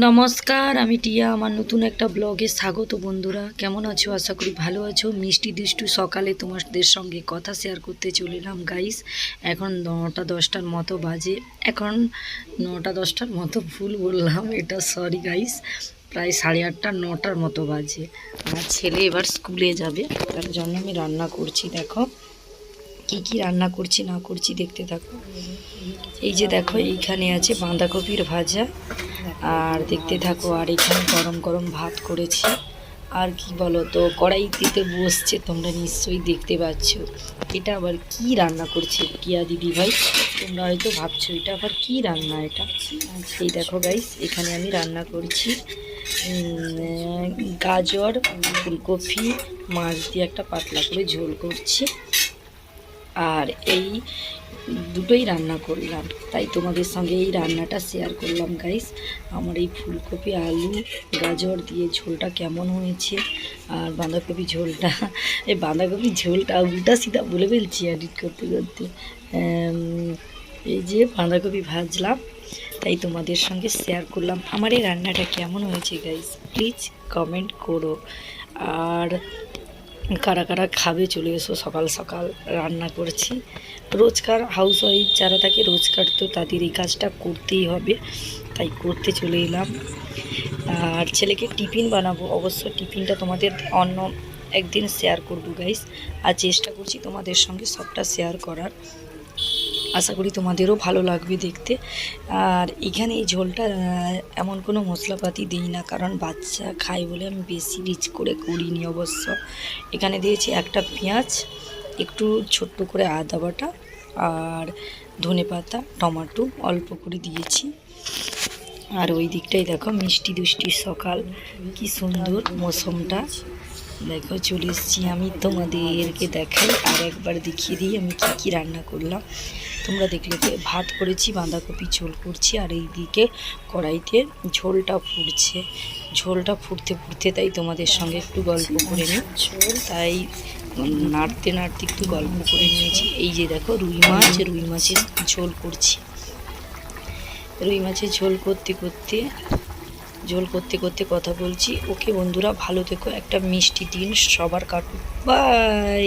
নমস্কার, আমি টিয়া। আমার নতুন একটা ব্লগে স্বাগত। বন্ধুরা, কেমন আছো? আশা করি ভালো আছো। মিষ্টি দুষ্টু সকালে তোমাদের সঙ্গে কথা শেয়ার করতে চলে এলাম গাইস। এখন 9টা 10টার মতো বাজে। এখন 9টা 10টার মতো ভুল বললাম, এটা সরি গাইস। প্রায় 8:30 9টার মতো বাজে। আমার ছেলে এবার স্কুলে যাবে, তার জন্য আমি রান্না করছি। দেখো কি কি রান্না করছি না করছি দেখতে থাকো। এই যে দেখো, এইখানে আছে বাঁধাকপির ভাজা, আর দেখতে থাকো। আর এখানে গরম গরম ভাত করেছি। আর কি বলো তো, কড়াইতে বসছে, তোমরা নিশ্চয়ই দেখতে পাচ্ছ। এটা আবার কি রান্না করছে কিয়া দিদি ভাই? তোমরা হয়তো ভাবছো এটা আবার কি রান্না। এটা এই দেখো গাইস, এখানে আমি রান্না করছি গাজর, ফুলকপি, মাছ দিয়ে একটা পাতলা করে ঝোল করছি। আর এই দুটোই রান্না করলাম, তাই তোমাদের সঙ্গে এই রান্নাটা শেয়ার করলাম গাইস। আমার এই ফুলকপি আলু গাজর দিয়ে ঝোলটা কেমন হয়েছে, আর বাঁধাকপি ঝোলটা, এই বাঁধাকপি ঝোলটা উল্টা সিধা বলে ফেলছি এডিট করতে করতে। এই যে বাঁধাকপি ভাজলাম, তাই তোমাদের সঙ্গে শেয়ার করলাম। আমার এই রান্নাটা কেমন হয়েছে গাইস, প্লিজ কমেন্ট করো। আর কারা কারা খাবে চলে এসো, সকাল সকাল রান্না করছি। রোজকার হাউস ওয়াইফ যারা থাকে, রোজকার তো তাদের এই কাজটা করতেই হবে, তাই করতে চলে এলাম। আর ছেলেকে টিফিন বানাবো, অবশ্য টিফিনটা তোমাদের অন্য একদিন শেয়ার করবো গাইস। আর চেষ্টা করছি তোমাদের সঙ্গে সবটা শেয়ার করার, আশা করি তোমাদেরও ভালো লাগবে দেখতে। আর এখানে এই ঝোলটা এমন কোনো মশলাপাতি দিই না, কারণ বাচ্চা খায় বলে আমি বেশি রিচ করে করিনি। অবশ্য এখানে দিয়েছি একটা পেঁয়াজ, একটু ছোট্ট করে আদা বাটা, আর ধনেপাতা, টমেটো অল্প করে দিয়েছি। আর ওই দিকটাই দেখো, মিষ্টি দুষ্টি সকাল, কি সুন্দর মৌসুমটা। দেখো চলে এসেছি আমি, তোমাদেরকে দেখাই আর একবার দেখিয়ে দিই আমি কি কি রান্না করলাম। তোমরা দেখলে যে ভাত করেছি, বাঁধাকপি ঝোল করছি, আর এইদিকে কড়াইতে ঝোলটা ফুটছে। ঝোলটা ফুটতে ফুটতে তাই তোমাদের সঙ্গে একটু গল্প করে নিই, তাই নাড়তে নাড়তে একটু গল্প করে নিয়েছি। এই যে দেখো, রুই মাছের ঝোল করছি। রুই মাছের ঝোল করতে করতে কথা বলছি। ওকে বন্ধুরা, ভালো থেকো, একটা মিষ্টি দিন সবার কাটুক, বাই।